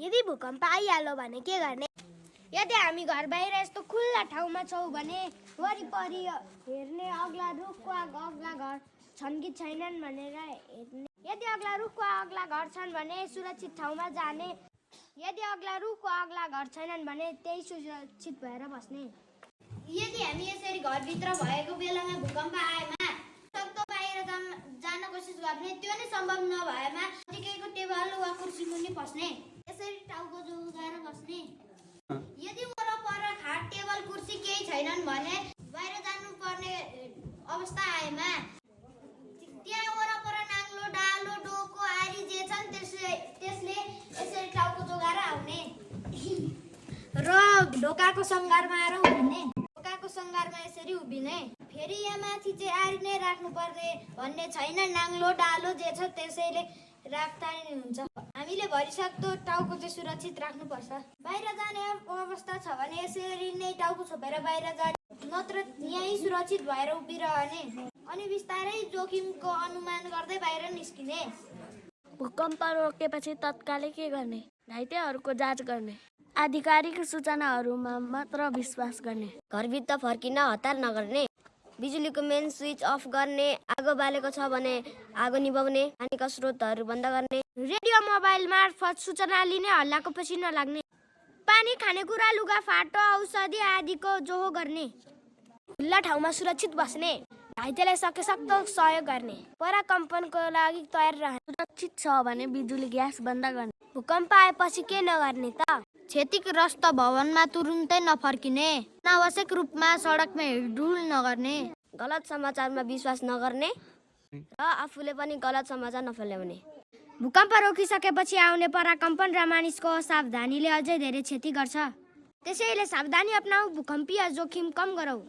यदि भूकम्प आइहाल्यो भने के गर्ने? यदि हामी घर बाहिर यस्तो खुल्ला ठाउँमा छौँ भने वरिपरि हेर्ने अग्ला रुखको अग्ला घर छन् कि छैनन् भनेर हेर्ने। यदि अग्ला रुखको अग्ला घर छन् भने सुरक्षित ठाउँमा जाने। यदि अग्ला रुखको अग्ला घर छैनन् भने त्यही सुरक्षित भएर बस्ने। यदि हामी यसरी घरभित्र भएको बेलामा भूकम्प आएमा सक्दो बाहिर जान कोसिस गर्ने, त्यो नै सम्भव नभएमा नजिकैको टेबल वा कुर्सी मुनि पस्ने। यसरी टाउको जोगाएर बस्ने। यदि वरपर खाट टेबल कुर्सी केही छैनन् भने बाहिर जानुपर्ने अवस्था आएमा त्यहाँ वरपर नाङ्लो डालो डोको आरी जे छन् त्यसले यसरी टाउको जोगाएर आउने र ढोकाको सङ्घारमा आएर उभिने। ढोकाको सङ्घारमा यसरी उभिने। फेरि यहाँ माथि चाहिँ आरी नै राख्नुपर्ने भन्ने छैन, नाङ्लो डालो जे छ त्यसैले राख्दा नै हुन्छ। हामीले भरिसक्दो टाउको चाहिँ सुरक्षित राख्नुपर्छ। बाहिर जाने अवस्था छ भने यसरी नै टाउको छोपेर बाहिर जाने, नत्र यहीँ सुरक्षित भएर उभिरहने अनि बिस्तारै जोखिमको अनुमान गर्दै बाहिर निस्किने। भूकम्प रोकेपछि तत्कालै के गर्ने? घाइतेहरूको जाँच गर्ने। आधिकारिक सूचनाहरूमा मात्र विश्वास गर्ने। घरभित्र फर्किन हतार नगर्ने। बिजुलीको मेन स्विच अफ गर्ने। आगो बालेको छ भने आगो निभाउने। पानीका स्रोतहरू बन्द गर्ने। रेडियो मोबाइल मार्फत सूचना लिने, हल्लाको पछि नलाग्ने। पानी, खानेकुरा, लुगाफाटो, औषधि आदिको जोहो गर्ने। खुल्ला ठाउँमा सुरक्षित बस्ने। घाइतेलाई सकेसक्दो सहयोग गर्ने। पराकम्पनको लागि तयार रहने। सुरक्षित छ भने बिजुली ग्यास बन्द गर्ने। भूकम्प आएपछि के नगर्ने त? क्षतिग्रस्त भवनमा तुरुन्तै नफर्किने। अनावश्यक रूपमा सडकमा हिँडडुल नगर्ने। गलत समाचारमा विश्वास नगर्ने र आफूले पनि गलत समाचार नफैलाउने। भूकम्प रोकिसकेपछि आउने पराकम्पन र मानिसको असावधानीले अझै धेरै क्षति गर्छ। त्यसैले सावधानी अपनाऊ, भूकम्पीय जोखिम कम गरौँ।